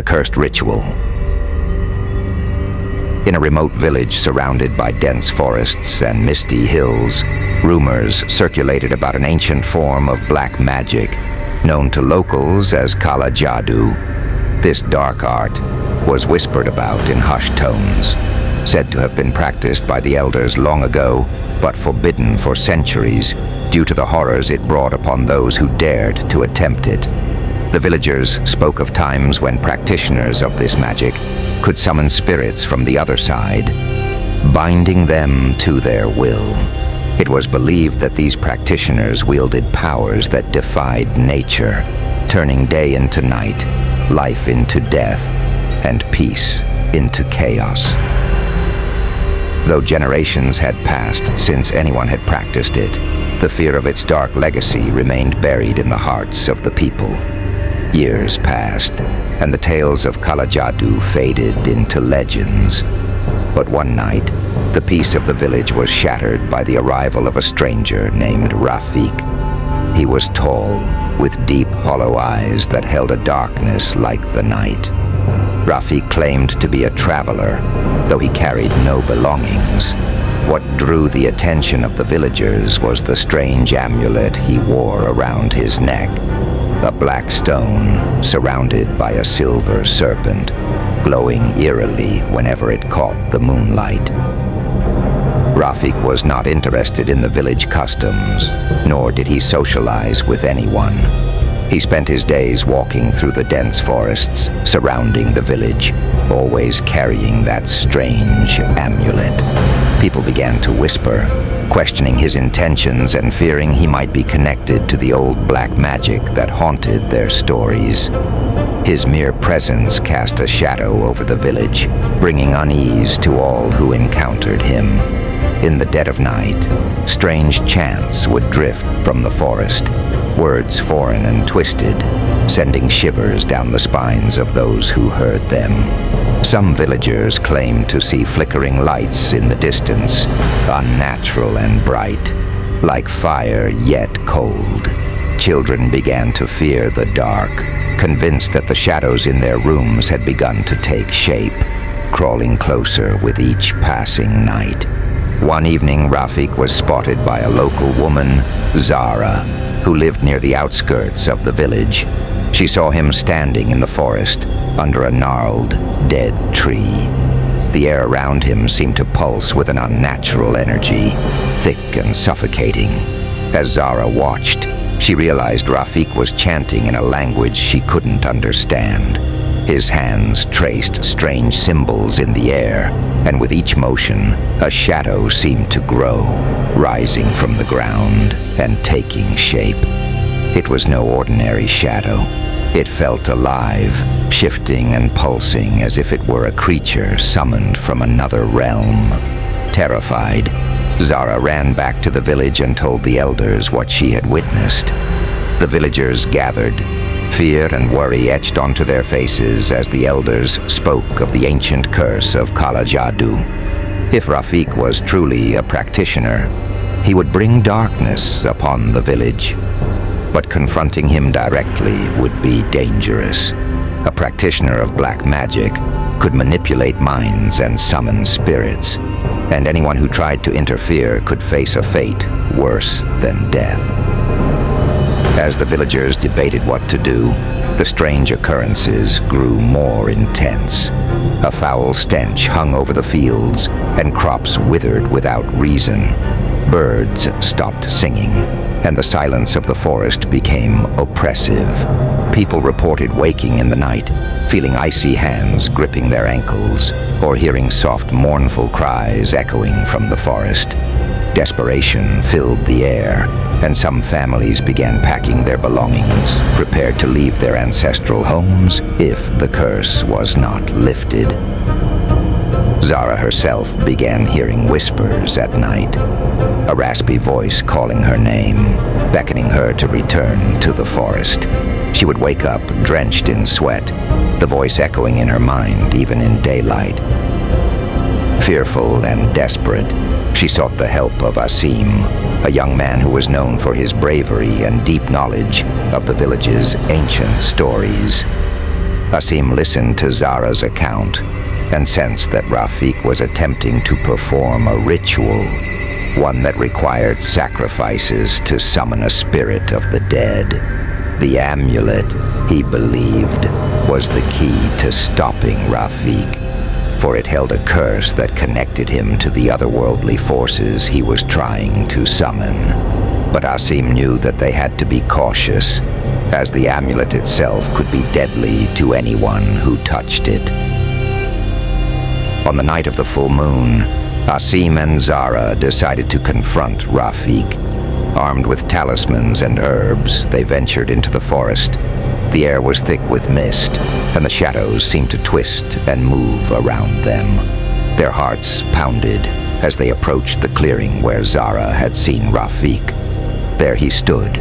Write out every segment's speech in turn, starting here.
cursed ritual. In a remote village surrounded by dense forests and misty hills, rumors circulated about an ancient form of black magic known to locals as Kala Jadoo. This dark art was whispered about in hushed tones, said to have been practiced by the elders long ago, but forbidden for centuries due to the horrors it brought upon those who dared to attempt it. The villagers spoke of times when practitioners of this magic could summon spirits from the other side, binding them to their will. It was believed that these practitioners wielded powers that defied nature, turning day into night, life into death, and peace into chaos. Though generations had passed since anyone had practiced it, the fear of its dark legacy remained buried in the hearts of the people. Years passed, and the tales of Kala Jadoo faded into legends. But one night, the peace of the village was shattered by the arrival of a stranger named Rafik. He was tall, with deep, hollow eyes that held a darkness like the night. Rafik claimed to be a traveler, though he carried no belongings. What drew the attention of the villagers was the strange amulet he wore around his neck. A black stone surrounded by a silver serpent, glowing eerily whenever it caught the moonlight. Rafik was not interested in the village customs, nor did he socialize with anyone. He spent his days walking through the dense forests surrounding the village, always carrying that strange amulet. People began to whisper, questioning his intentions and fearing he might be connected to the old black magic that haunted their stories. His mere presence cast a shadow over the village, bringing unease to all who encountered him. In the dead of night, strange chants would drift from the forest, words foreign and twisted, sending shivers down the spines of those who heard them. Some villagers claimed to see flickering lights in the distance, unnatural and bright, like fire yet cold. Children began to fear the dark, convinced that the shadows in their rooms had begun to take shape, crawling closer with each passing night. One evening, Rafik was spotted by a local woman, Zara, who lived near the outskirts of the village. She saw him standing in the forest under a gnarled, dead tree. The air around him seemed to pulse with an unnatural energy, thick and suffocating. As Zara watched, she realized Rafik was chanting in a language she couldn't understand. His hands traced strange symbols in the air, and with each motion, a shadow seemed to grow, rising from the ground and taking shape. It was no ordinary shadow. It felt alive, shifting and pulsing as if it were a creature summoned from another realm. Terrified, Zara ran back to the village and told the elders what she had witnessed. The villagers gathered, fear and worry etched onto their faces as the elders spoke of the ancient curse of Kala Jadoo. If Rafik was truly a practitioner, he would bring darkness upon the village. But confronting him directly would be dangerous. A practitioner of black magic could manipulate minds and summon spirits, and anyone who tried to interfere could face a fate worse than death. As the villagers debated what to do, the strange occurrences grew more intense. A foul stench hung over the fields, and crops withered without reason. Birds stopped singing, and the silence of the forest became oppressive. People reported waking in the night, feeling icy hands gripping their ankles, or hearing soft, mournful cries echoing from the forest. Desperation filled the air, and some families began packing their belongings, prepared to leave their ancestral homes if the curse was not lifted. Zara herself began hearing whispers at night, a raspy voice calling her name, beckoning her to return to the forest. She would wake up drenched in sweat, the voice echoing in her mind even in daylight. Fearful and desperate, she sought the help of Asim, a young man who was known for his bravery and deep knowledge of the village's ancient stories. Asim listened to Zara's account and sensed that Rafik was attempting to perform a ritual, one that required sacrifices to summon a spirit of the dead. The amulet, he believed, was the key to stopping Rafik, for it held a curse that connected him to the otherworldly forces he was trying to summon. But Asim knew that they had to be cautious, as the amulet itself could be deadly to anyone who touched it. On the night of the full moon, Asim and Zara decided to confront Rafik. Armed with talismans and herbs, they ventured into the forest. The air was thick with mist, and the shadows seemed to twist and move around them. Their hearts pounded as they approached the clearing where Zara had seen Rafik. There he stood,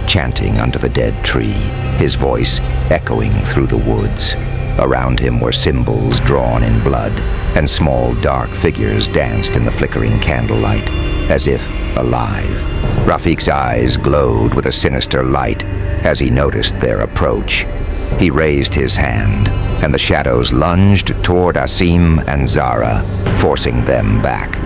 chanting under the dead tree, his voice echoing through the woods. Around him were symbols drawn in blood, and small dark figures danced in the flickering candlelight, as if alive. Rafik's eyes glowed with a sinister light as he noticed their approach. He raised his hand, and the shadows lunged toward Asim and Zara, forcing them back.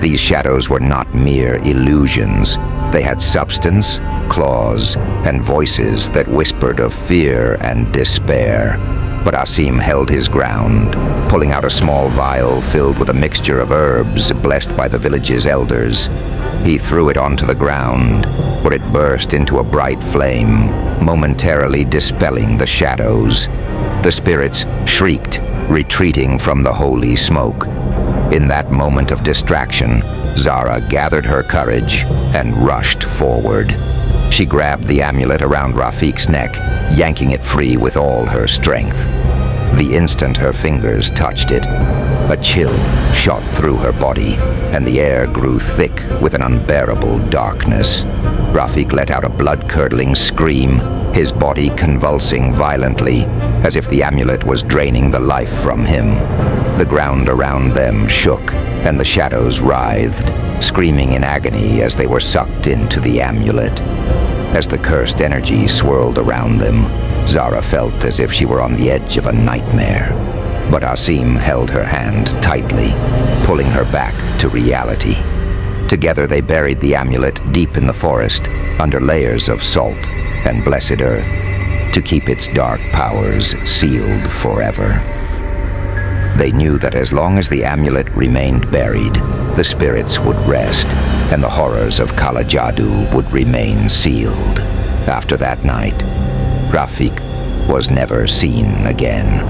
These shadows were not mere illusions. They had substance, claws, and voices that whispered of fear and despair. But Asim held his ground, pulling out a small vial filled with a mixture of herbs blessed by the village's elders. He threw it onto the ground, where it burst into a bright flame, momentarily dispelling the shadows. The spirits shrieked, retreating from the holy smoke. In that moment of distraction, Zara gathered her courage and rushed forward. She grabbed the amulet around Rafik's neck, yanking it free with all her strength. The instant her fingers touched it, a chill shot through her body, and the air grew thick with an unbearable darkness. Rafik let out a blood-curdling scream, his body convulsing violently, as if the amulet was draining the life from him. The ground around them shook, and the shadows writhed, screaming in agony as they were sucked into the amulet. As the cursed energy swirled around them, Zara felt as if she were on the edge of a nightmare. But Asim held her hand tightly, pulling her back to reality. Together they buried the amulet deep in the forest, under layers of salt and blessed earth, to keep its dark powers sealed forever. They knew that as long as the amulet remained buried, the spirits would rest, and the horrors of Kala Jadoo would remain sealed. After that night, Rafik was never seen again.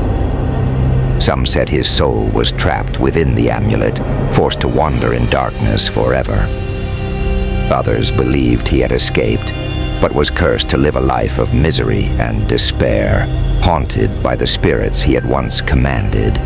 Some said his soul was trapped within the amulet, forced to wander in darkness forever. Others believed he had escaped, but was cursed to live a life of misery and despair, haunted by the spirits he had once commanded.